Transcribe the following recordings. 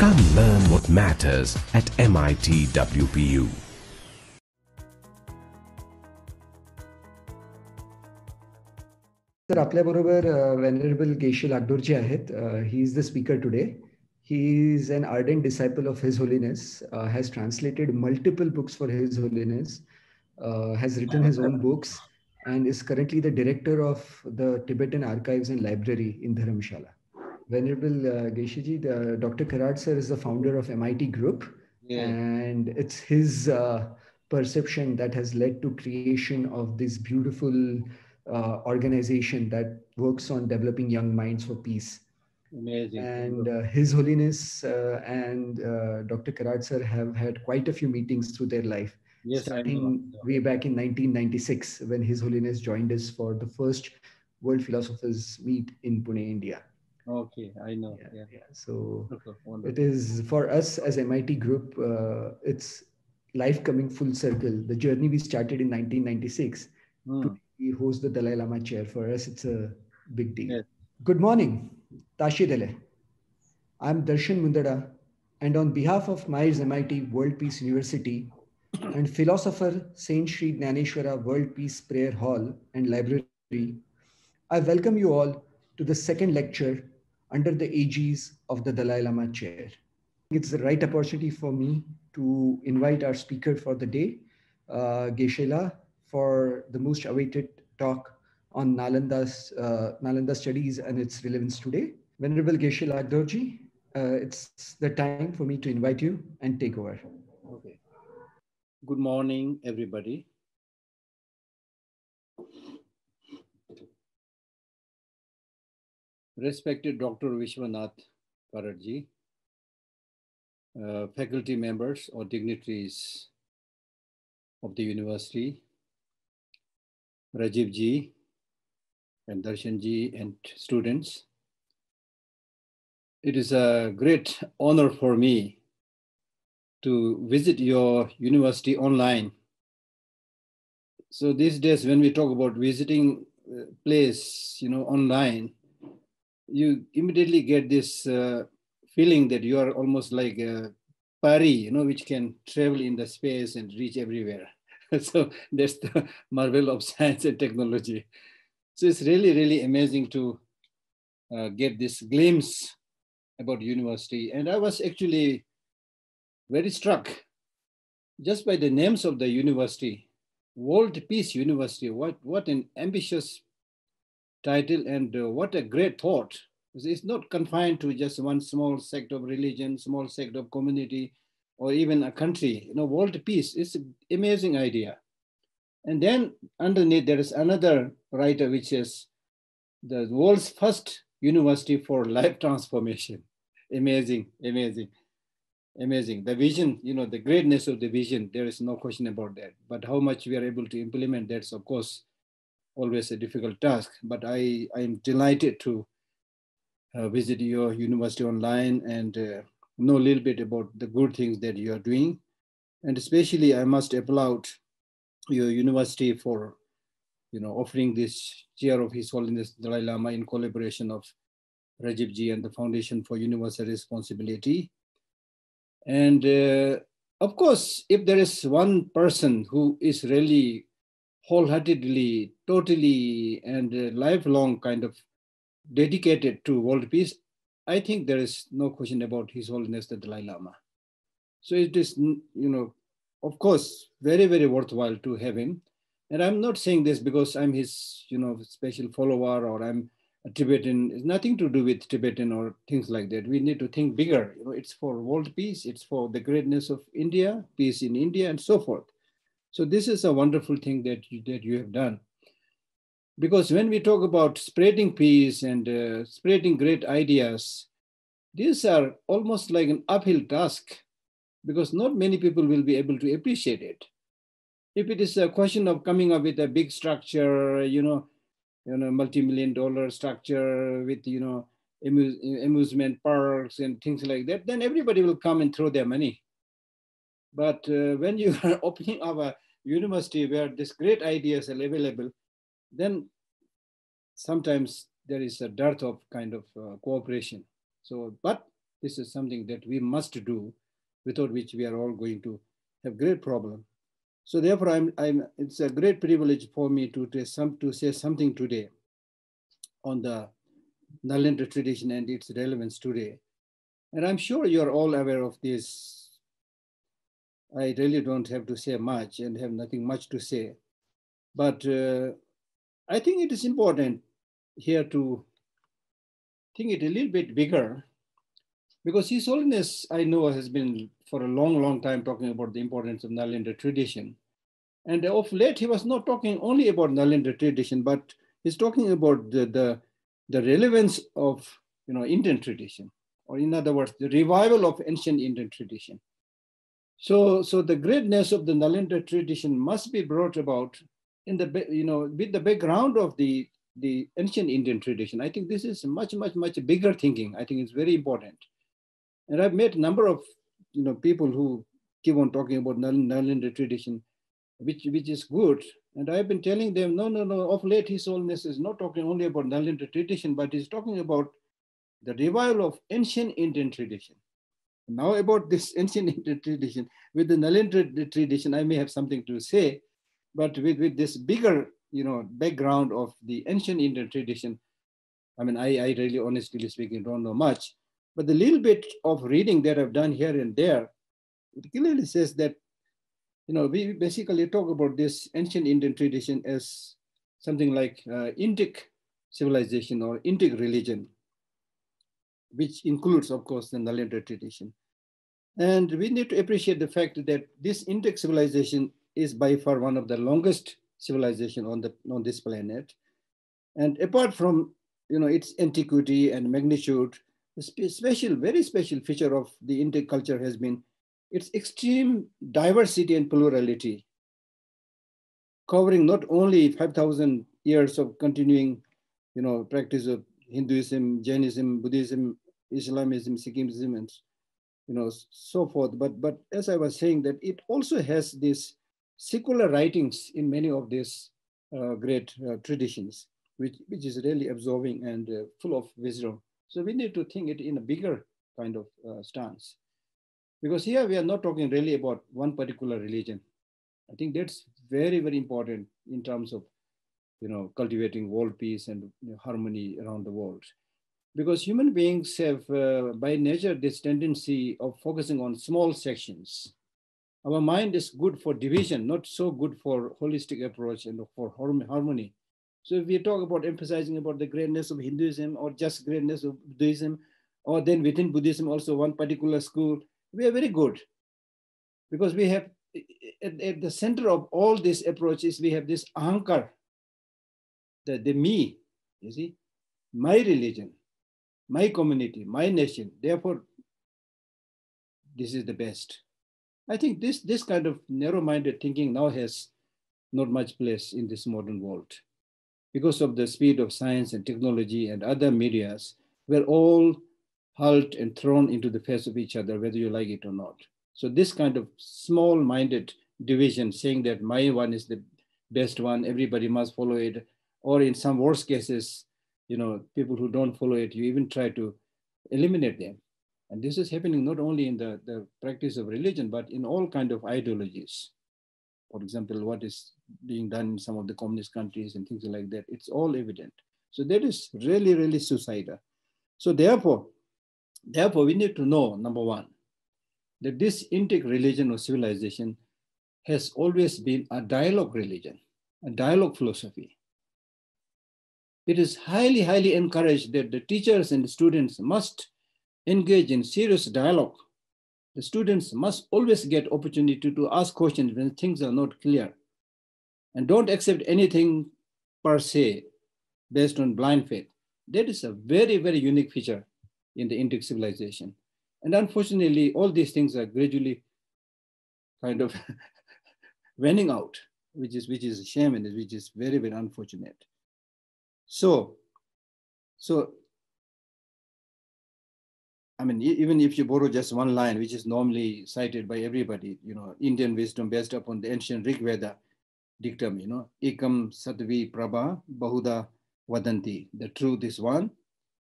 Come learn what matters at MIT WPU. Sir, आपल्याबरोबर Venerable Geshe Lhakdor ji आहेत. He is the speaker today. He is an ardent disciple of His Holiness, has translated multiple books for His Holiness, has written his own books, and is currently the director of the Tibetan Archives and Library in Dharamshala. Venerable Geshe ji, Dr. Karad sir is the founder of MIT Group, and it's his perception that has led to creation of this beautiful organization that works on developing young minds for peace. Amazing. And His Holiness and Dr. Karad sir have had quite a few meetings through their life, starting way back in 1996 when His Holiness joined us for the first World Philosophers Meet in Pune, India. Okay, I know. Yeah. So it is for us as MIT Group, it's life coming full circle. The journey we started in 1996. We host the Dalai Lama Chair. For us, it's a big deal. Yes. Good morning, Tashidele. I'm Darshan Mundada, and on behalf of Myers MIT World Peace University and philosopher Saint Sri Gnaneshwara World Peace Prayer Hall and Library, I welcome you all to the second lecture under the aegis of the Dalai Lama Chair. It's the right opportunity for me to invite our speaker for the day, Geshe La, for the most awaited talk on Nalanda studies and its relevance today. Venerable Geshe Lhakdor ji, it's the time for me to invite you and take over. Okay. Good morning, everybody. Respected Dr. Vishwanath Karad, faculty members or dignitaries of the university, Rajiv ji and Darshan ji and students. It is a great honor for me to visit your university online. So these days when we talk about visiting place, online, you immediately get this feeling that you are almost like a pari, which can travel in the space and reach everywhere. So that's the marvel of science and technology. So it's really, really amazing to get this glimpse about university. And I was actually very struck just by the names of the university. World Peace University, what an ambitious title and what a great thought. It's not confined to just one small sect of religion, small sect of community, or even a country. World peace is an amazing idea. And then underneath there is another writer which says the world's first university for life transformation. Amazing, amazing, amazing. The vision, the greatness of the vision, there is no question about that. But how much we are able to implement, that's of course always a difficult task. But I am delighted to visit your university online and know a little bit about the good things that you are doing. And especially I must applaud your university for offering this chair of His Holiness Dalai Lama in collaboration of Rajiv ji and the Foundation for Universal Responsibility. And of course, if there is one person who is really wholeheartedly, totally, and lifelong kind of dedicated to world peace, I think there is no question about His Holiness the Dalai Lama. So it is, of course, very, very worthwhile to have him. And I'm not saying this because I'm his, special follower or I'm a Tibetan. It's nothing to do with Tibetan or things like that. We need to think bigger. It's for world peace. It's for the greatness of India, peace in India, and so forth. So this is a wonderful thing that you have done. Because when we talk about spreading peace and spreading great ideas, these are almost like an uphill task because not many people will be able to appreciate it. If it is a question of coming up with a big structure, multi-million-dollar structure with, amusement parks and things like that, then everybody will come and throw their money. But when you are opening up a university where these great ideas are available, then sometimes there is a dearth of kind of cooperation. So, but This is something that we must do, without which we are all going to have great problem. So therefore, it's a great privilege for me to say something today on the Nalanda tradition and its relevance today. And I'm sure you're all aware of this. I really don't have to say much and have nothing much to say. But I think it is important here to think it a little bit bigger, because His Holiness, I know, has been for a long, long time talking about the importance of Nalanda tradition. And of late, he was not talking only about Nalanda tradition, but he's talking about the relevance of Indian tradition, or in other words, the revival of ancient Indian tradition. So the greatness of the Nalanda tradition must be brought about in the with the background of the ancient Indian tradition. I think this is much bigger thinking. I think it's very important. And I've met a number of people who keep on talking about Nalanda tradition, which is good. And I've been telling them, no. Of late, His Holiness is not talking only about Nalanda tradition, but he's talking about the revival of ancient Indian tradition. Now about this ancient Indian tradition, with the Nalanda tradition, I may have something to say, but with this bigger, background of the ancient Indian tradition, I mean, I really, honestly speaking, don't know much, but the little bit of reading that I've done here and there, it clearly says that, we basically talk about this ancient Indian tradition as something like Indic civilization or Indic religion, which includes, of course, the Nalanda tradition. And we need to appreciate the fact that this Indic civilization is by far one of the longest civilization on this planet. And apart from its antiquity and magnitude, the very special feature of the Indic culture has been its extreme diversity and plurality, covering not only 5,000 years of continuing practice of Hinduism, Jainism, Buddhism, Islamism, Sikhism, and so forth. But as I was saying, that it also has these secular writings in many of these great traditions, which is really absorbing and full of wisdom. So we need to think it in a bigger kind of stance, because here we are not talking really about one particular religion. I think that's very, very important in terms of cultivating world peace and harmony around the world. Because human beings have, by nature, this tendency of focusing on small sections. Our mind is good for division, not so good for holistic approach and for harmony. So if we talk about emphasizing about the greatness of Hinduism or just greatness of Buddhism, or then within Buddhism also one particular school, we are very good. Because we have, at the center of all these approaches, we have this ahankar, the me, you see, my religion, my community, my nation. Therefore, this is the best. I think this kind of narrow-minded thinking now has not much place in this modern world. Because of the speed of science and technology and other medias, we're all hurled and thrown into the face of each other, whether you like it or not. So this kind of small-minded division, saying that my one is the best one, everybody must follow it, or in some worst cases, people who don't follow it, you even try to eliminate them. And this is happening not only in the practice of religion, but in all kinds of ideologies. For example, what is being done in some of the communist countries and things like that, it's all evident. So that is really, really suicidal. So therefore, we need to know, number one, that this Indic religion or civilization has always been a dialogue religion, a dialogue philosophy. It is highly, highly encouraged that the teachers and the students must engage in serious dialogue. The students must always get opportunity to ask questions when things are not clear. And don't accept anything per se based on blind faith. That is a very, very unique feature in the Indic civilization. And unfortunately, all these things are gradually kind of waning out, which is a shame and which is very, very unfortunate. So I mean, even if you borrow just one line, which is normally cited by everybody, Indian wisdom based upon the ancient Rig Veda dictum, ekam satvi prabha bahuda vadanti. The truth is one,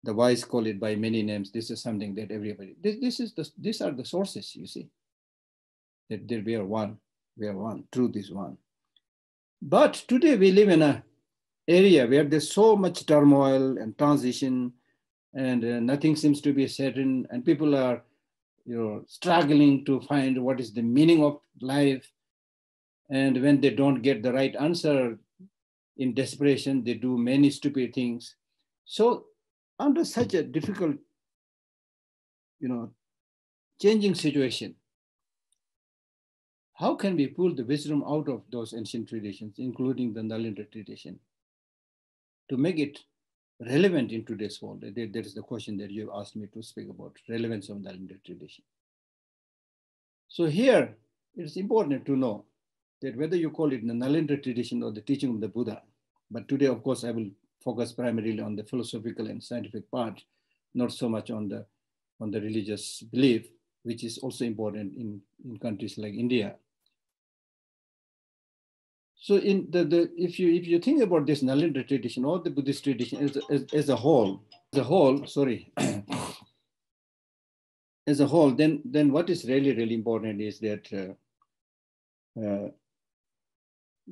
The wise call it by many names. This is something that everybody, these are the sources, you see, that we are one, truth is one. But today we live in an area where there's so much turmoil and transition, and nothing seems to be certain, and people are, struggling to find what is the meaning of life. And when they don't get the right answer, in desperation, they do many stupid things. So under such a difficult, changing situation, how can we pull the wisdom out of those ancient traditions, including the Nalanda tradition, to make it relevant in today's world? That is the question that you have asked me to speak about, relevance of Nalanda tradition. So here, it's important to know that whether you call it the Nalanda tradition or the teaching of the Buddha, but today, of course, I will focus primarily on the philosophical and scientific part, not so much on the religious belief, which is also important in countries like India. So if you think about this Nalanda tradition or the Buddhist tradition as a whole, then what is really important is that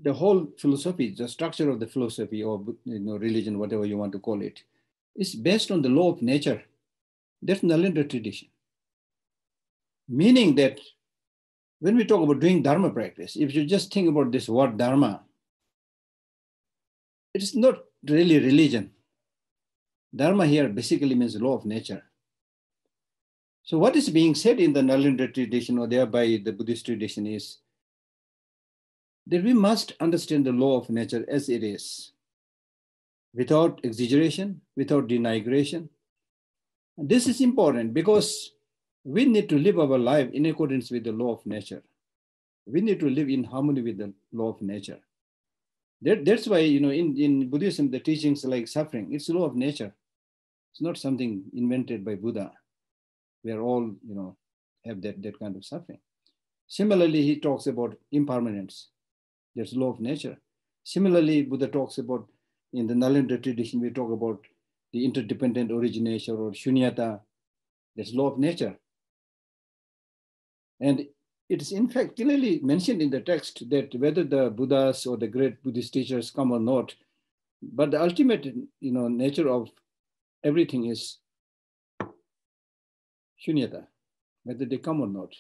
the whole philosophy, the structure of the philosophy or religion, whatever you want to call it, is based on the law of nature. That's Nalanda tradition. Meaning that when we talk about doing Dharma practice, if you just think about this word Dharma, it is not really religion. Dharma here basically means law of nature. So what is being said in the Nalanda tradition or thereby the Buddhist tradition is that we must understand the law of nature as it is, without exaggeration, without denigration. This is important because we need to live our life in accordance with the law of nature. We need to live in harmony with the law of nature. That's why, in Buddhism, the teachings like suffering, it's the law of nature. It's not something invented by Buddha. We are all, have that kind of suffering. Similarly, he talks about impermanence. There's law of nature. Similarly, Buddha talks about, in the Nalanda tradition, we talk about the interdependent origination or shunyata. That's law of nature. And it is in fact clearly mentioned in the text that whether the Buddhas or the great Buddhist teachers come or not, but the ultimate, nature of everything is shunyata, whether they come or not.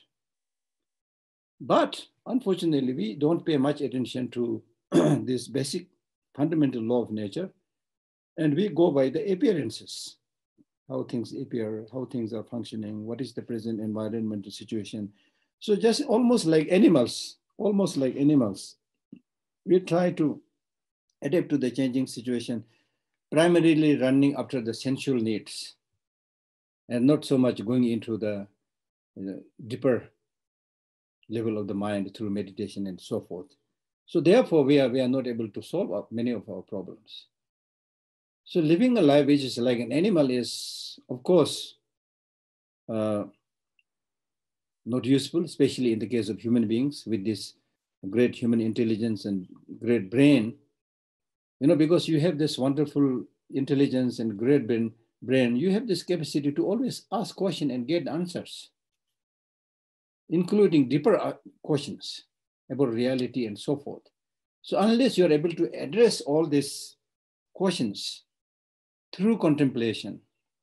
But unfortunately, we don't pay much attention to this basic fundamental law of nature, and we go by the appearances, how things appear, how things are functioning, what is the present environmental situation. So just almost like animals, we try to adapt to the changing situation, primarily running after the sensual needs and not so much going into the deeper level of the mind through meditation and so forth. So therefore, we are not able to solve many of our problems. So living a life which is like an animal is, of course, not useful, especially in the case of human beings with this great human intelligence and great brain, because you have this wonderful intelligence and great brain, you have this capacity to always ask questions and get answers, including deeper questions about reality and so forth. So unless you're able to address all these questions through contemplation,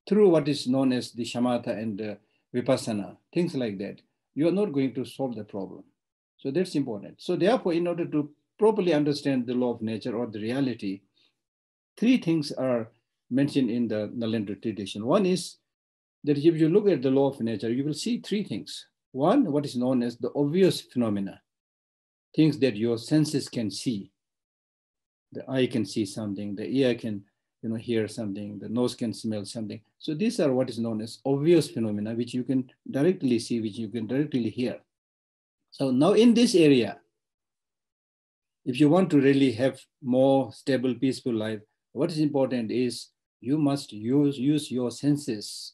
through what is known as the shamatha and vipassana, things like that, you are not going to solve the problem. So that's important. So therefore, in order to properly understand the law of nature or the reality, three things are mentioned in the Nalanda tradition. One is that if you look at the law of nature, you will see three things. One, what is known as the obvious phenomena, things that your senses can see. The eye can see something, the ear can hear something, the nose can smell something. So these are what is known as obvious phenomena, which you can directly see, which you can directly hear. So now in this area, if you want to really have more stable, peaceful life, what is important is you must use your senses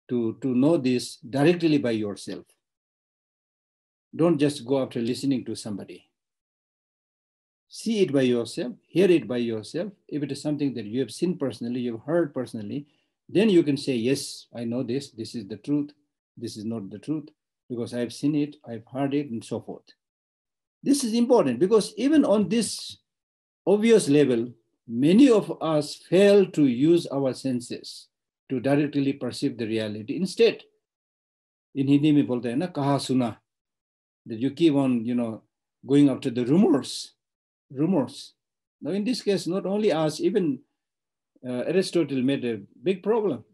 to know this directly by yourself. Don't just go after listening to somebody. See it by yourself, hear it by yourself. If it is something that you have seen personally, you've heard personally, Then you can say, yes, I know this is the truth, this is not the truth, because I've seen it, I've heard it, and so forth. This is important because even on this obvious level, many of us fail to use our senses to directly perceive the reality. Instead, in Hindi mein bolte hai na, kaha suna, that you keep on, going after the rumors. Now, in this case, not only us, even Aristotle made a big problem.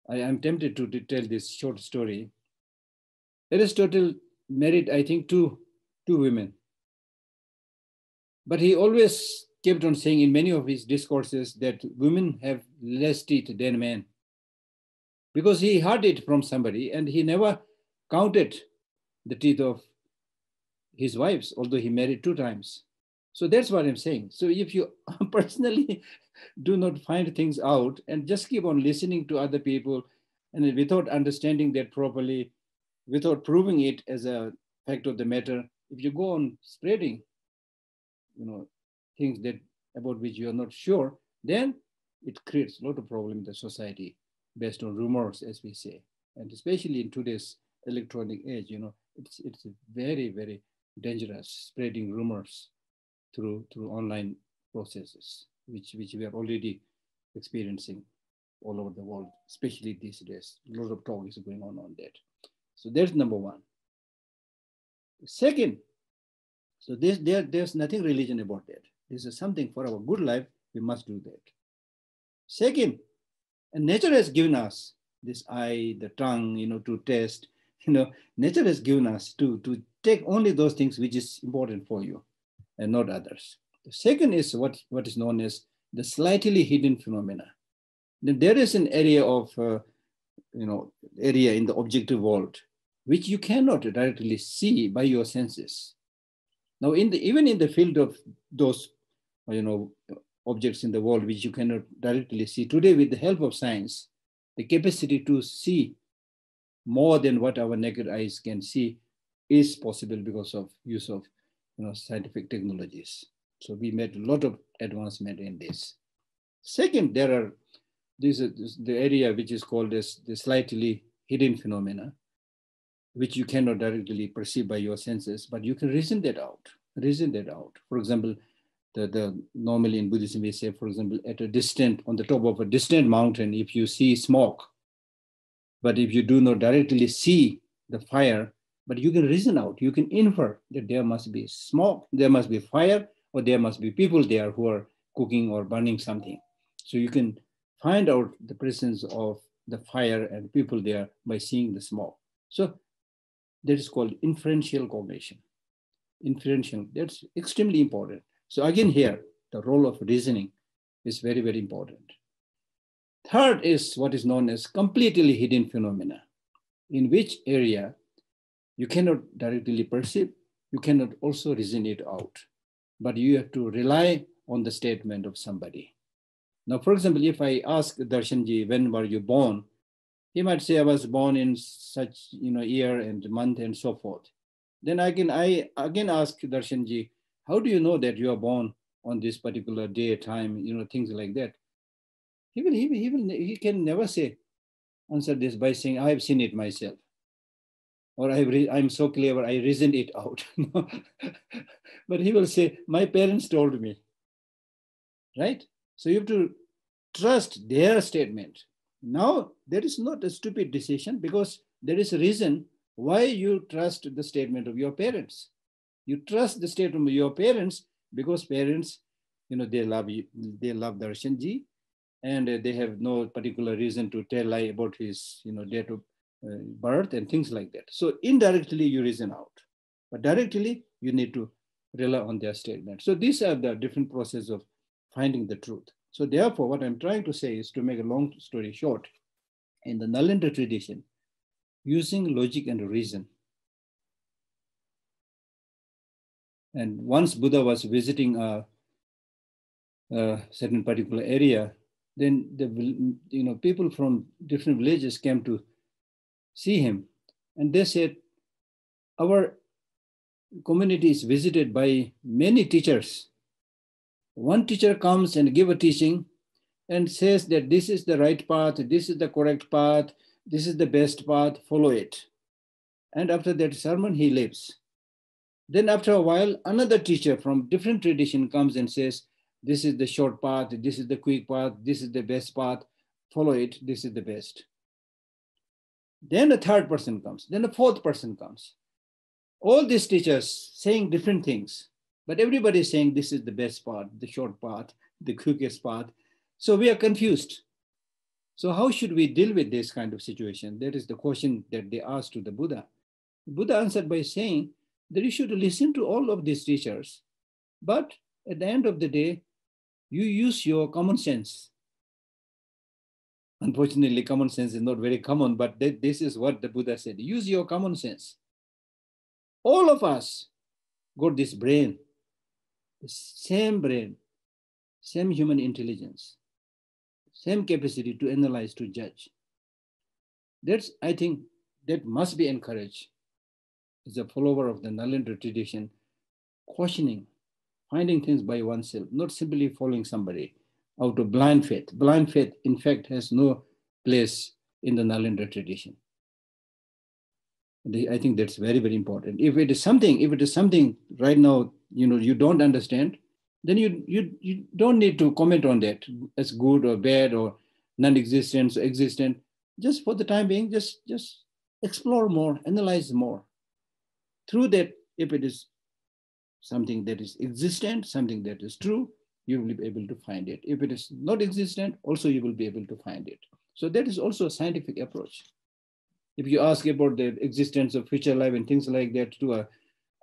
I am tempted to tell this short story. Aristotle married, I think, two women. But he always kept on saying in many of his discourses that women have less teeth than men. Because he heard it from somebody and he never counted the teeth of his wives, although he married 2 times. So that's what I'm saying. So if you personally do not find things out and just keep on listening to other people and without understanding that properly, without proving it as a fact of the matter, if you go on spreading, things that about which you are not sure, then it creates a lot of problem in the society based on rumors, as we say. And especially in today's electronic age, it's very, very dangerous spreading rumors through online processes, which we are already experiencing all over the world, especially these days. A lot of talk is going on that. So there's number one. Second, so there's nothing religion about that. This is something for our good life, we must do that. Second, and nature has given us this eye, the tongue, to taste. Nature has given us to take only those things which is important for you and not others. The second is what is known as the slightly hidden phenomena. There is an area of, area in the objective world which you cannot directly see by your senses. Now, even in the field of those, objects in the world which you cannot directly see, today with the help of science, the capacity to see more than what our naked eyes can see is possible because of use of scientific technologies. So we made a lot of advancement in this. Second, this is the area which is called as the slightly hidden phenomena, which you cannot directly perceive by your senses, but you can reason that out. For example, normally in Buddhism we say, for example, on the top of a distant mountain, if you see smoke, but if you do not directly see the fire, but you can reason out, you can infer that there must be smoke, there must be fire, or there must be people there who are cooking or burning something. So you can find out the presence of the fire and people there by seeing the smoke. So that is called inferential cognition. That's extremely important. So again here, the role of reasoning is very, very important. Third is what is known as completely hidden phenomena, in which area you cannot directly perceive, you cannot also reason it out, but you have to rely on the statement of somebody. Now, for example, if I ask Darshanji, when were you born? He might say, I was born in such year and month and so forth. Then I again ask Darshanji, how do you know that you are born on this particular day, time, things like that? He can never answer this by saying, I have seen it myself. Or I'm so clever, I reasoned it out. But he will say, my parents told me, right? So you have to trust their statement. Now, there is not a stupid decision because there is a reason why you trust the statement of your parents. You trust the statement of your parents because parents, they love you, they love Darshanji, and they have no particular reason to tell lie about his, date of birth and things like that. So indirectly you reason out, but directly you need to rely on their statement. So these are the different processes of finding the truth. So therefore, what I'm trying to say is, to make a long story short, in the Nalanda tradition, using logic and reason. And once Buddha was visiting a certain particular area, then the people from different villages came to see him, and they said, our community is visited by many teachers. One teacher comes and give a teaching, and says that this is the right path, this is the correct path, this is the best path, follow it. And after that sermon, he leaves. Then after a while, another teacher from different tradition comes and says, this is the short path, this is the quick path, this is the best path, follow it, this is the best. Then a third person comes, then a fourth person comes. All these teachers saying different things, but everybody is saying this is the best path, the short path, the quickest path. So we are confused. So how should we deal with this kind of situation? That is the question that they asked to the Buddha. The Buddha answered by saying that you should listen to all of these teachers, but at the end of the day, you use your common sense. Unfortunately, common sense is not very common, but this is what the Buddha said. Use your common sense. All of us got this brain, the same brain, same human intelligence, same capacity to analyze, to judge. That's, I think, that must be encouraged as a follower of the Nalanda tradition, questioning, finding things by oneself, not simply following somebody out of blind faith. Blind faith, in fact, has no place in the Nalanda tradition. I think that's very, very important. If it is something right now, you don't understand, then you don't need to comment on that as good or bad or non-existent or existent. Just for the time being, just explore more, analyze more. Through that, if it is something that is existent, something that is true, you will be able to find it. If it is not existent, also you will be able to find it. So that is also a scientific approach. If you ask about the existence of future life and things like that to an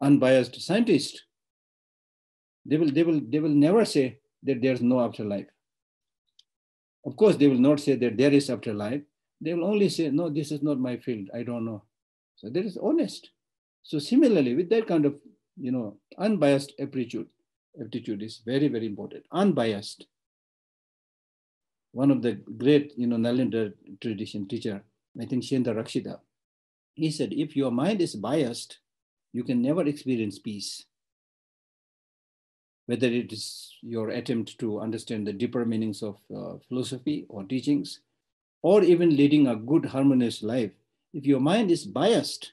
unbiased scientist, they will never say that there's no afterlife. Of course, they will not say that there is afterlife. They will only say, no, this is not my field, I don't know. So that is honest. So similarly, with that kind of, unbiased aptitude is very, very important. Unbiased. One of the great, Nalanda tradition teacher, I think Shenda Rakshita, he said, if your mind is biased, you can never experience peace. Whether it is your attempt to understand the deeper meanings of philosophy or teachings, or even leading a good, harmonious life, if your mind is biased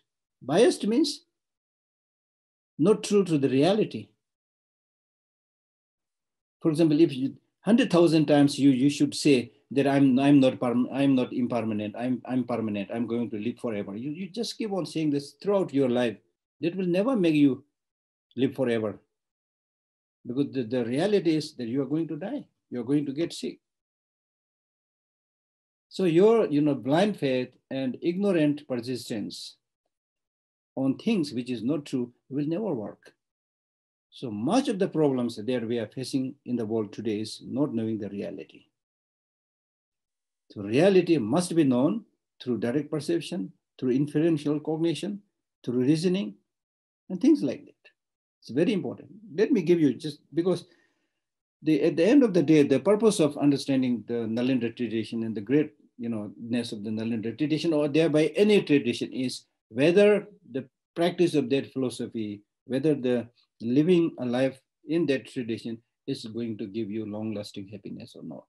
means not true to the reality. For example, if 100,000 times you should say that I'm not impermanent, I'm permanent, I'm going to live forever. You just keep on saying this throughout your life. That will never make you live forever. Because the reality is that you are going to die. You're going to get sick. So your blind faith and ignorant persistence on things which is not true will never work. So much of the problems that we are facing in the world today is not knowing the reality. So reality must be known through direct perception, through inferential cognition, through reasoning, and things like that. It's very important. Let me give you, just because at the end of the day, the purpose of understanding the Nalanda tradition and the greatness of the Nalanda tradition, or thereby any tradition, is whether the practice of that philosophy, whether the living a life in that tradition is going to give you long-lasting happiness or not,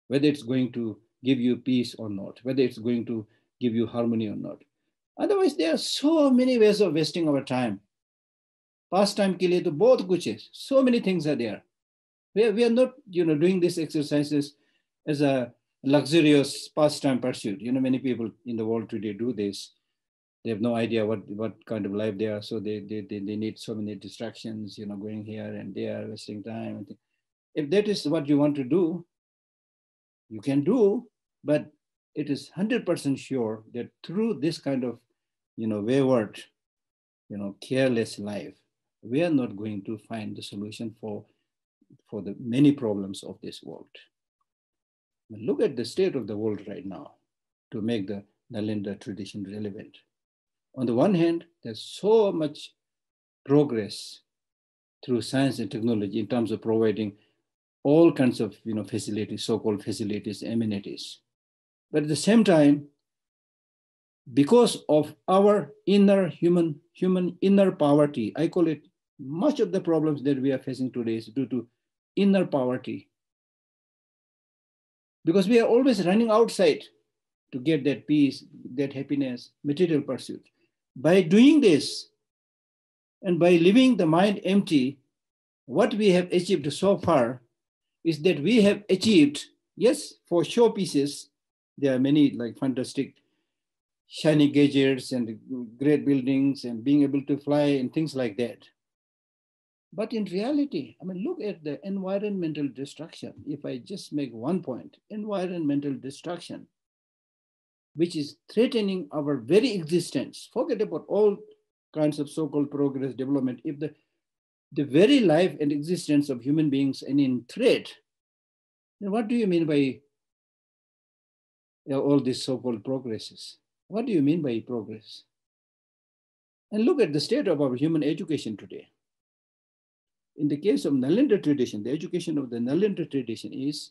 whether it's going to give you peace or not, whether it's going to give you harmony or not. Otherwise, there are so many ways of wasting our time. Pastime ke liye to bahut kuch hai. So many things are there. We are not, doing these exercises as a luxurious pastime pursuit. Many people in the world today do this. They have no idea what kind of life they are. So they need so many distractions, going here and there, wasting time. If that is what you want to do, you can do, but it is 100% sure that through this kind of, wayward, careless life, we are not going to find the solution for the many problems of this world. But look at the state of the world right now to make the Nalanda tradition relevant. On the one hand, there's so much progress through science and technology in terms of providing all kinds of facilities, so-called facilities, amenities. But at the same time, because of our inner human inner poverty, I call it, much of the problems that we are facing today is due to inner poverty. because we are always running outside to get that peace, that happiness, material pursuit. By doing this and by leaving the mind empty, what we have achieved so far is that we have achieved, yes, for showpieces, there are many like fantastic shiny gadgets and great buildings and being able to fly and things like that. But in reality, I mean, look at the environmental destruction. If I just make one point, environmental destruction, which is threatening our very existence. Forget about all kinds of so-called progress, development. If the very life and existence of human beings are in threat, then what do you mean by all these so-called progresses? What do you mean by progress? And look at the state of our human education today. In the case of Nalanda tradition, the education of the Nalanda tradition is,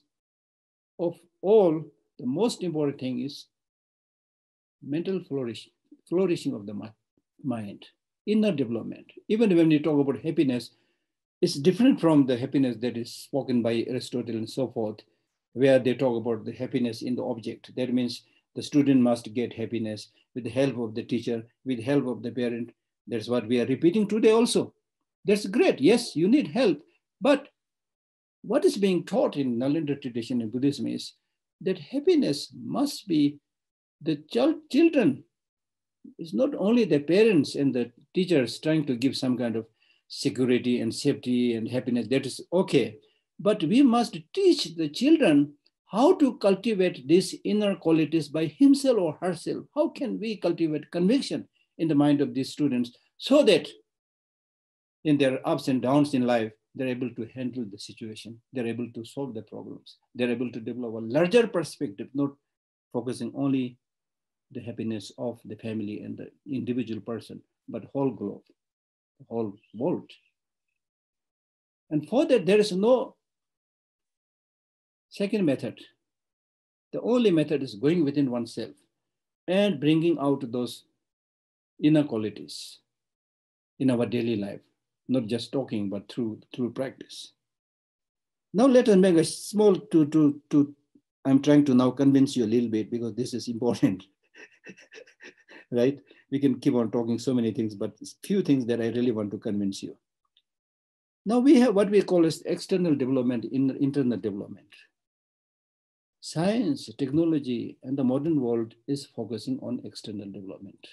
of all, the most important thing is mental flourishing of the mind, inner development. Even when you talk about happiness, it's different from the happiness that is spoken by Aristotle and so forth, where they talk about the happiness in the object. That means the student must get happiness with the help of the teacher, with the help of the parent. That's what we are repeating today also. That's great. Yes, you need help. But what is being taught in Nalanda tradition in Buddhism is that happiness must be the children. It's not only the parents and the teachers trying to give some kind of security and safety and happiness. That is okay. But we must teach the children how to cultivate these inner qualities by himself or herself. How can we cultivate conviction in the mind of these students so that in their ups and downs in life, they're able to handle the situation. They're able to solve the problems. They're able to develop a larger perspective, not focusing only the happiness of the family and the individual person, but whole globe, the whole world. And for that, there is no second method. The only method is going within oneself and bringing out those inner qualities in our daily life, not just talking, but through practice. Now let us make a small, I'm trying to now convince you a little bit because this is important, right? We can keep on talking so many things, but few things that I really want to convince you. Now we have what we call as external development, internal development. Science, technology, and the modern world is focusing on external development,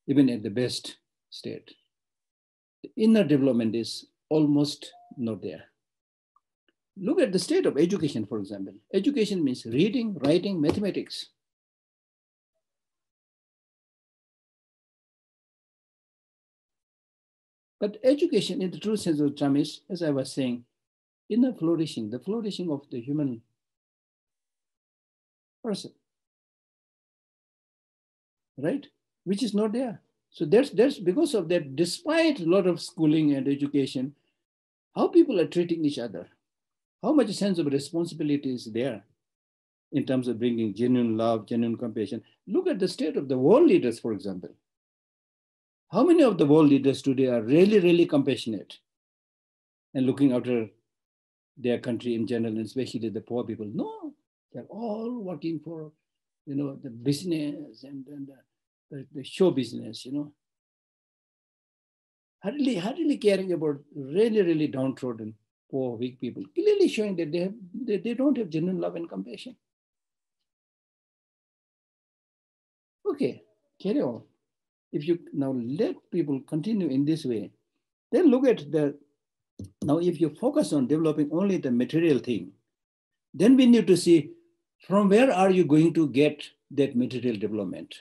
even at the best state. The inner development is almost not there. Look at the state of education, for example. Education means reading, writing, mathematics. But education in the true sense of the term is, as I was saying, inner flourishing, the flourishing of the human person, right? Which is not there. So there's because of that, despite a lot of schooling and education, how people are treating each other, how much sense of responsibility is there in terms of bringing genuine love, genuine compassion. Look at the state of the world leaders, for example. How many of the world leaders today are really, really compassionate and looking after their country in general, and especially the poor people? No, they're all working for, the business and the show business, hardly caring about really, really downtrodden, poor, weak people, clearly showing that they don't have genuine love and compassion. Okay, carry on. If you now let people continue in this way, then look at now if you focus on developing only the material thing, then we need to see from where are you going to get that material development.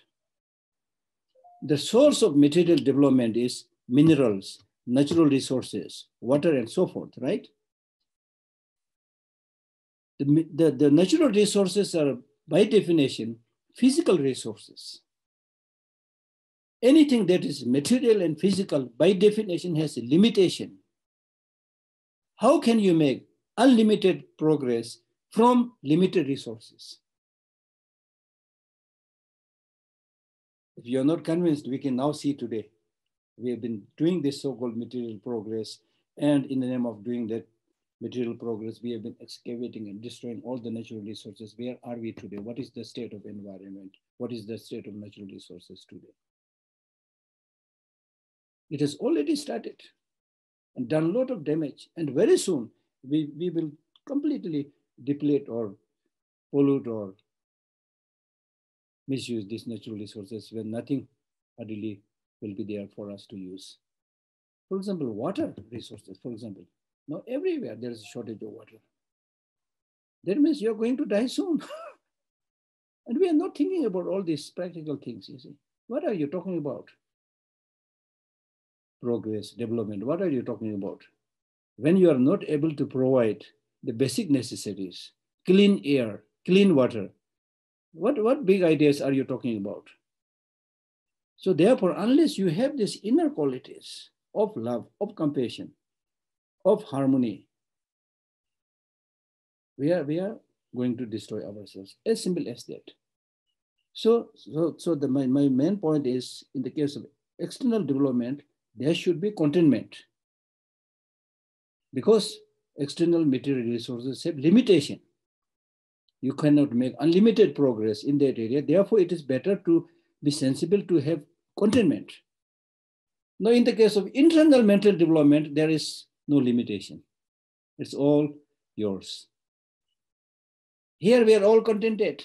The source of material development is minerals, natural resources, water, and so forth, right? The natural resources are, by definition, physical resources. Anything that is material and physical, by definition, has a limitation. How can you make unlimited progress from limited resources? If you're not convinced, we can now see today. We have been doing this so-called material progress, and in the name of doing that, material progress. We have been excavating and destroying all the natural resources. Where are we today? What is the state of environment? What is the state of natural resources today? It has already started and done a lot of damage. And very soon, we will completely deplete or pollute or misuse these natural resources when nothing really will be there for us to use. For example, water resources, for example. Now everywhere there is a shortage of water. That means you're going to die soon. And we are not thinking about all these practical things, you see. What are you talking about? Progress, development, what are you talking about? When you are not able to provide the basic necessities, clean air, clean water, what big ideas are you talking about? So therefore, unless you have these inner qualities of love, of compassion, of harmony, we are going to destroy ourselves. As simple as that. So my main point is, in the case of external development, there should be contentment. Because external material resources have limitation. You cannot make unlimited progress in that area. Therefore, it is better to be sensible to have contentment. Now, in the case of internal mental development, there is no limitation. It's all yours. Here we are all contented.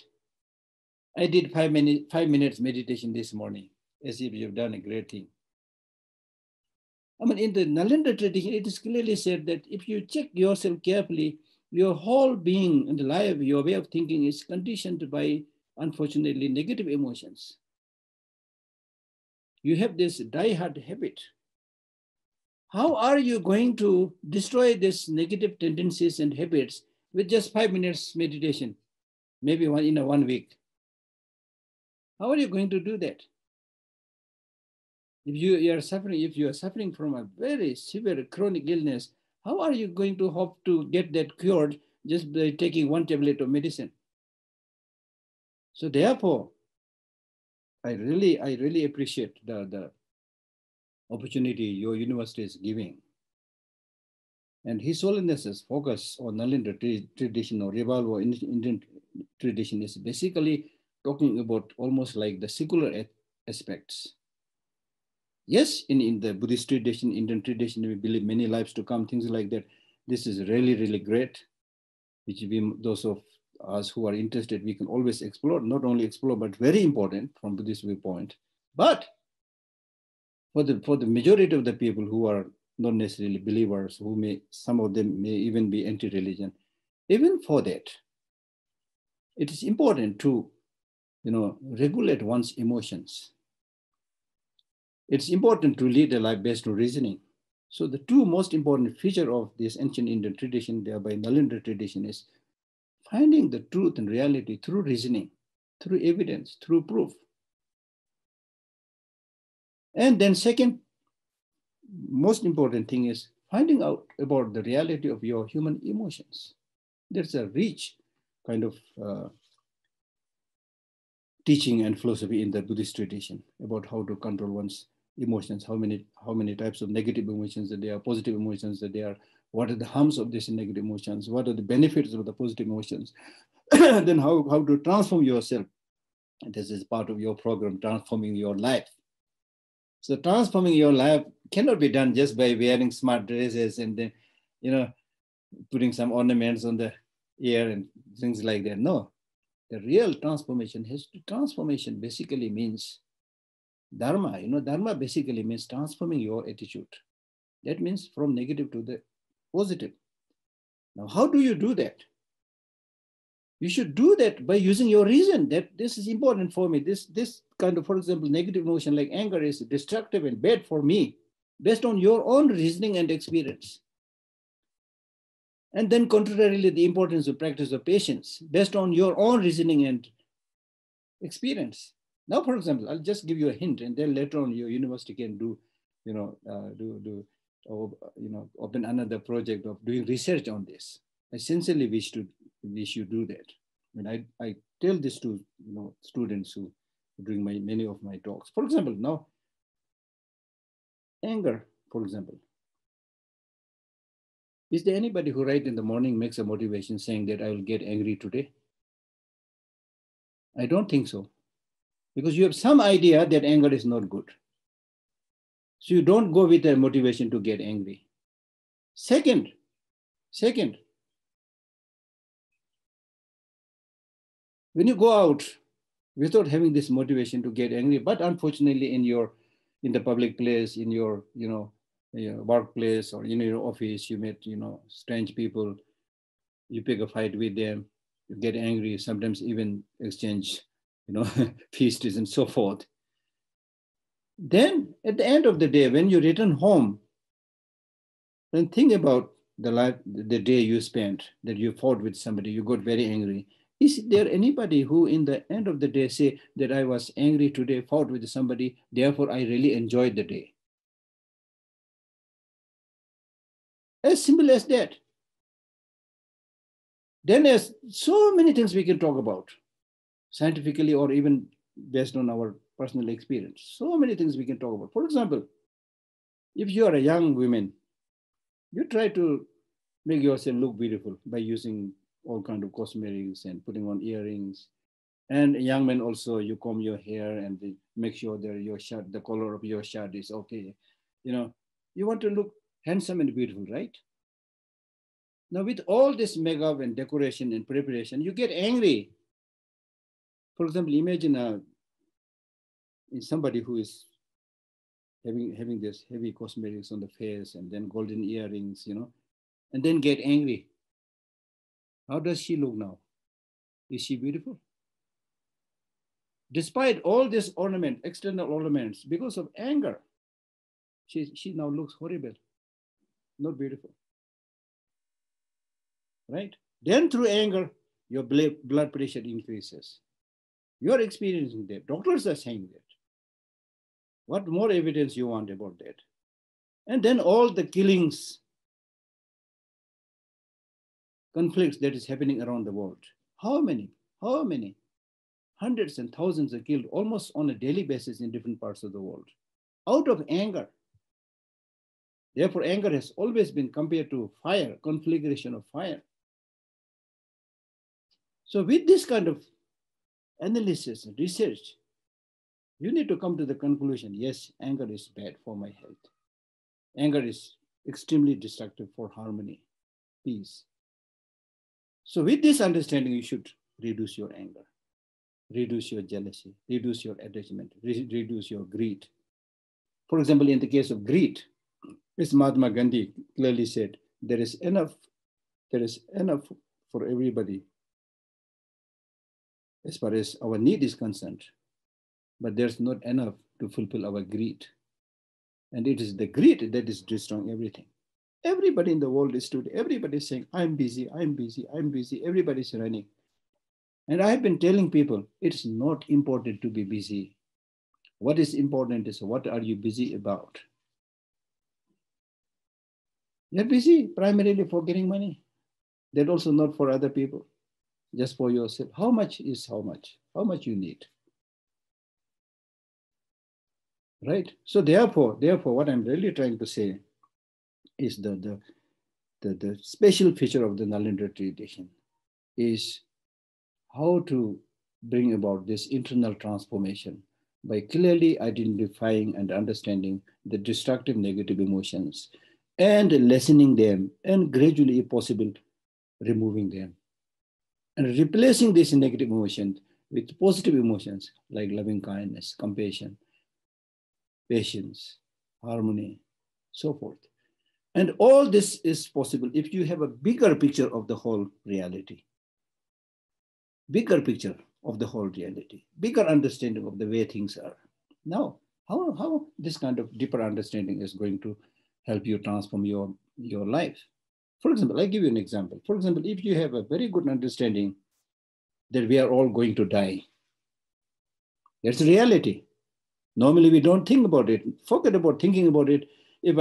I did 5 minutes meditation this morning, as if you've done a great thing. I mean, in the Nalanda tradition, it is clearly said that if you check yourself carefully, your whole being and life, your way of thinking is conditioned by, unfortunately, negative emotions. You have this die-hard habit. How are you going to destroy these negative tendencies and habits with just 5 minutes meditation, maybe in a 1 week? How are you going to do that? If you are suffering from a very severe chronic illness, how are you going to hope to get that cured just by taking 1 tablet of medicine? So therefore, I really appreciate the opportunity your university is giving. And His Holiness's focus on Nalanda tradition or revival or Indian tradition is basically talking about almost like the secular aspects. Yes, in the Buddhist tradition, Indian tradition, we believe many lives to come, things like that. This is really great, which those of us who are interested, we can always explore, not only explore, but very important from Buddhist viewpoint. But for the majority of the people who are not necessarily believers, some of them may even be anti-religion, even for that, it is important to, regulate one's emotions. It's important to lead a life based on reasoning. So the 2 most important features of this ancient Indian tradition, thereby Nalanda tradition, is finding the truth and reality through reasoning, through evidence, through proof. And then second, most important thing is finding out about the reality of your human emotions. There's a rich kind of teaching and philosophy in the Buddhist tradition about how to control one's emotions, how many types of negative emotions that there are, positive emotions that there are, what are the harms of these negative emotions, what are the benefits of the positive emotions, then how to transform yourself. And this is part of your program, transforming your life. So transforming your life cannot be done just by wearing smart dresses and then, putting some ornaments on the ear and things like that. No, the real transformation basically means Dharma. Dharma basically means transforming your attitude. That means from negative to the positive. Now, how do you do that? You should do that by using your reason. That this is important for me. This kind of, for example, negative emotion like anger is destructive and bad for me, based on your own reasoning and experience. And then contrarily, the importance of practice of patience, based on your own reasoning and experience. Now, for example, I'll just give you a hint, and then later on your university can open another project of doing research on this. I sincerely wish you do that. And I tell this to students who during many of my talks. For example, now anger, for example. Is there anybody who right in the morning makes a motivation saying that I will get angry today? I don't think so. Because you have some idea that anger is not good. So you don't go with a motivation to get angry. Second, when you go out without having this motivation to get angry, but unfortunately in the public place, in your your workplace or in your office, you meet strange people, you pick a fight with them, you get angry, sometimes even exchange feasts and so forth. Then at the end of the day, when you return home, then think about the day you spent, that you fought with somebody, you got very angry. Is there anybody who in the end of the day say that I was angry today, fought with somebody, therefore I really enjoyed the day? As simple as that. Then there's so many things we can talk about, scientifically or even based on our personal experience. So many things we can talk about. For example, if you are a young woman, you try to make yourself look beautiful by using all kinds of cosmetics and putting on earrings. And young men also, you comb your hair and make sure that your shirt, the color of your shirt is okay. You want to look handsome and beautiful, right? Now with all this makeup and decoration and preparation, you get angry. For example, imagine somebody who is having this heavy cosmetics on the face and then golden earrings, and then get angry. How does she look now? Is she beautiful? Despite all this ornament, external ornaments, because of anger, she now looks horrible, not beautiful. Right? Then through anger, your blood pressure increases. You're experiencing that. Doctors are saying that. What more evidence you want about that? And then all the killings, conflicts that is happening around the world. How many? Hundreds and thousands are killed almost on a daily basis in different parts of the world out of anger. Therefore, anger has always been compared to fire, conflagration of fire. So with this kind of analysis and research, you need to come to the conclusion, yes, anger is bad for my health. Anger is extremely destructive for harmony, peace. So with this understanding, you should reduce your anger, reduce your jealousy, reduce your attachment, reduce your greed. For example, in the case of greed, as Mahatma Gandhi clearly said, there is enough for everybody as far as our need is concerned, but there's not enough to fulfill our greed. And it is the greed that is destroying everything. Everybody in the world is today, everybody is saying, I'm busy, I'm busy, I'm busy. Everybody's running. And I have been telling people, it's not important to be busy. What is important is what are you busy about? You're busy primarily for getting money. That also not for other people, just for yourself. How much is how much? How much you need? Right? So therefore, what I'm really trying to say is the special feature of the Nalanda tradition is how to bring about this internal transformation by clearly identifying and understanding the destructive negative emotions and lessening them and gradually, if possible, removing them and replacing these negative emotions with positive emotions like loving kindness, compassion, patience, harmony, so forth. And all this is possible if you have a bigger picture of the whole reality, bigger picture of the whole reality, bigger understanding of the way things are. Now, how this kind of deeper understanding is going to help you transform your life? For example, I give you an example. For example, if you have a very good understanding that we are all going to die, that's reality. Normally, we don't think about it. Forget about thinking about it. If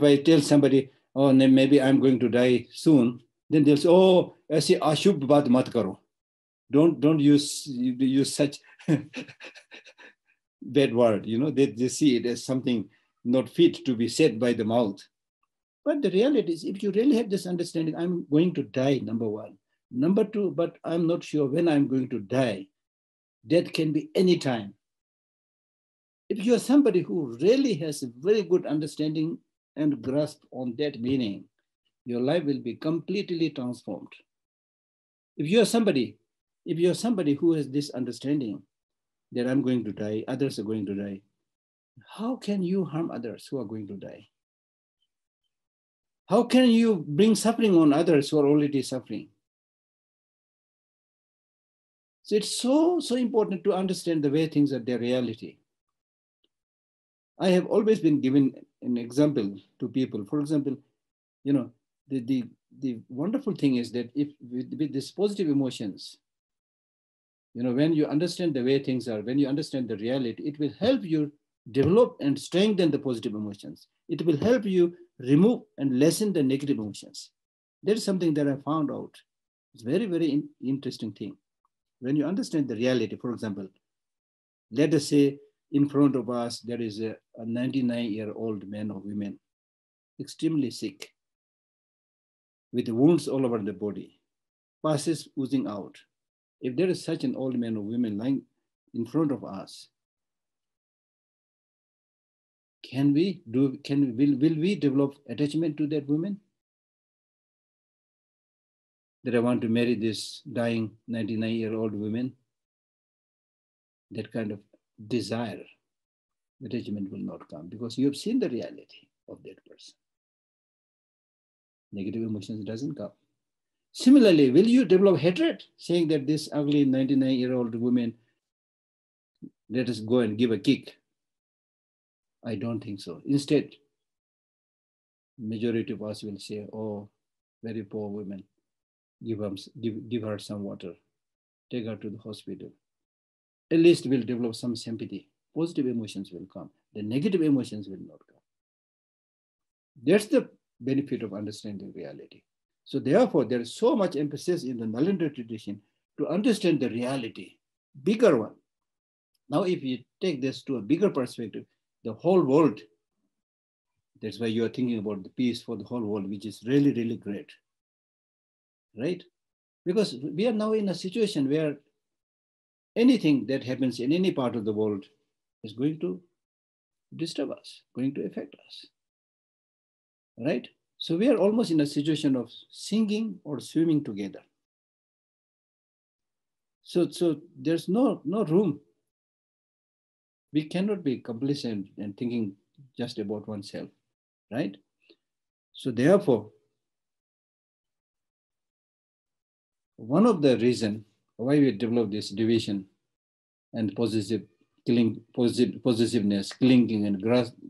I tell somebody, oh, maybe I'm going to die soon, then they'll say, oh, aise ashubh baat mat karo. Don't use such bad word. They see it as something not fit to be said by the mouth. But the reality is, if you really have this understanding, I'm going to die, number one. Number two, but I'm not sure when I'm going to die. Death can be any time. If you're somebody who really has a very good understanding and grasp on that meaning, your life will be completely transformed. If you're somebody who has this understanding that I'm going to die, others are going to die, how can you harm others who are going to die? How can you bring suffering on others who are already suffering? So it's so important to understand the way things are, their reality. I have always been given an example to people. For example, the wonderful thing is that if with these positive emotions, when you understand the way things are, when you understand the reality, it will help you develop and strengthen the positive emotions. It will help you remove and lessen the negative emotions. That is something that I found out. It's very, very interesting thing. When you understand the reality, for example, let us say in front of us, there is a 99-year-old man or woman, extremely sick, with wounds all over the body, pus oozing out. If there is such an old man or woman lying in front of us, will we develop attachment to that woman? That I want to marry this dying 99-year-old woman? That kind of desire, attachment will not come because you have seen the reality of that person. Negative emotions doesn't come. Similarly, will you develop hatred, saying that this ugly 99-year-old woman, let us go and give a kick? I don't think so. Instead, majority of us will say, oh, very poor woman, give her some water, take her to the hospital. At least we'll develop some sympathy. Positive emotions will come. The negative emotions will not come. That's the benefit of understanding reality. So therefore, there is so much emphasis in the Nalanda tradition to understand the reality, bigger one. Now, if you take this to a bigger perspective, the whole world, that's why you are thinking about the peace for the whole world, which is really, really great, right? Because we are now in a situation where anything that happens in any part of the world is going to disturb us, going to affect us, right? So we are almost in a situation of singing or swimming together. So there's no room. We cannot be complacent and thinking just about oneself, right? So therefore, one of the reasons why we develop this division and possessiveness, clinging and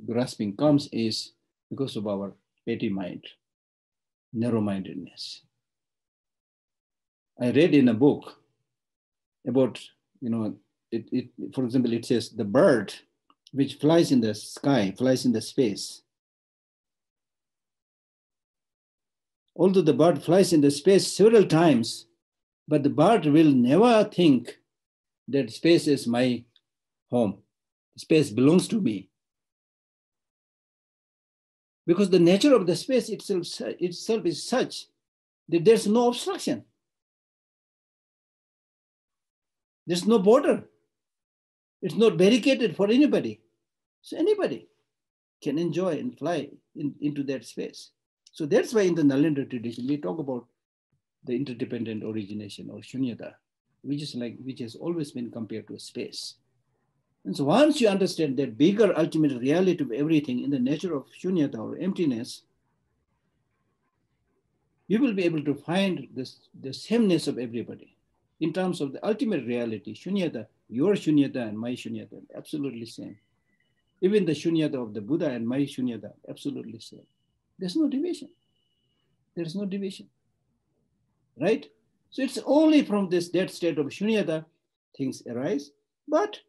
grasping comes is because of our petty mind, narrow-mindedness. I read in a book about, for example, it says the bird which flies in the sky, flies in the space. Although the bird flies in the space several times, but the bird will never think that space is my home. Space belongs to me. Because the nature of the space itself is such that there's no obstruction. There's no border. It's not barricaded for anybody. So anybody can enjoy and fly into that space. So that's why in the Nalanda tradition, we talk about the interdependent origination or shunyata, which has always been compared to a space. And so once you understand that bigger ultimate reality of everything in the nature of shunyata or emptiness, you will be able to find the sameness of everybody in terms of the ultimate reality, shunyata, your shunyata and my shunyata, absolutely same. Even the shunyata of the Buddha and my shunyata, absolutely same. There's no division. There's no division, right? So it's only from that state of shunyata, things arise, but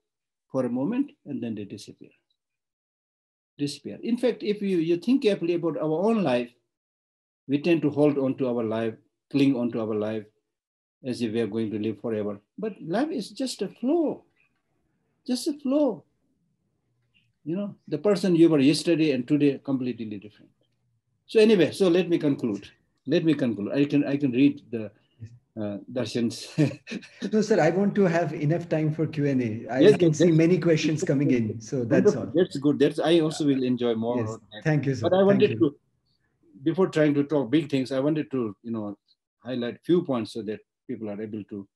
for a moment, and then they disappear. In fact, if you think carefully about our own life, we tend to hold on to our life, cling on to our life as if we are going to live forever. But life is just a flow, just a flow. The person you were yesterday and today completely different. So anyway, so let me conclude. Let me conclude. I can read the darshans. No, sir, I want to have enough time for Q&A. I Yes, can see that's many questions coming in. So that's wonderful. all. That's good. That's I also will enjoy more Yes. on that. Thank you, sir. But I Thank wanted you. to, before trying to talk big things, I wanted to, highlight few points so that people are able to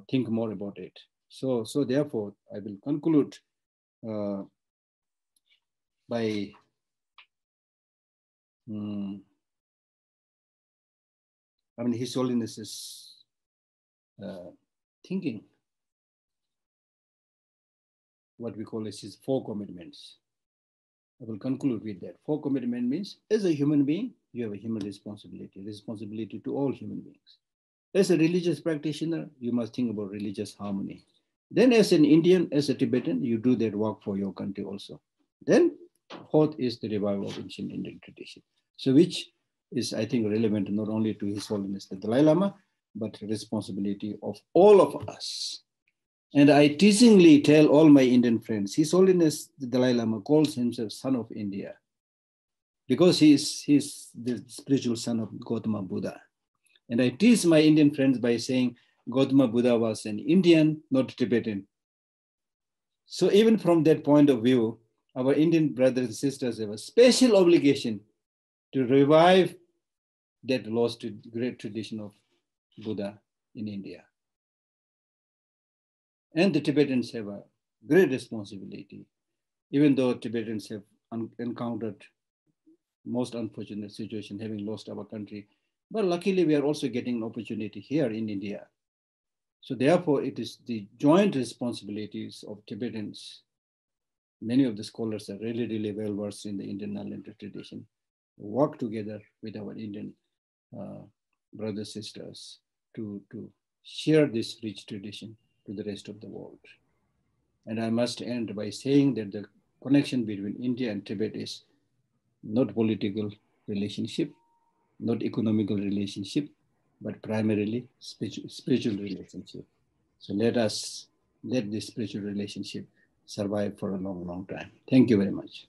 think more about it. So therefore, I will conclude by His Holiness's thinking, what we call as his 4 commitments. I will conclude with that. 4 commitment means, as a human being, you have a human responsibility to all human beings. As a religious practitioner, you must think about religious harmony. Then as an Indian, as a Tibetan, you do that work for your country also. Then 4th is the revival of ancient Indian tradition. So which is, I think, relevant not only to His Holiness the Dalai Lama, but responsibility of all of us. And I teasingly tell all my Indian friends, His Holiness the Dalai Lama calls himself son of India because he's the spiritual son of Gautama Buddha. And I tease my Indian friends by saying Gautama Buddha was an Indian, not Tibetan. So even from that point of view, our Indian brothers and sisters have a special obligation to revive that lost great tradition of Buddha in India. And the Tibetans have a great responsibility, even though Tibetans have encountered most unfortunate situation, having lost our country. But luckily, we are also getting an opportunity here in India. So therefore, it is the joint responsibilities of Tibetans. Many of the scholars are really, really well versed in the Indian Nalanda tradition, work together with our Indian brothers, sisters to share this rich tradition to the rest of the world. And I must end by saying that the connection between India and Tibet is not political relationship, not economical relationship, but primarily spiritual relationship. So let this spiritual relationship survive for a long, long time. Thank you very much.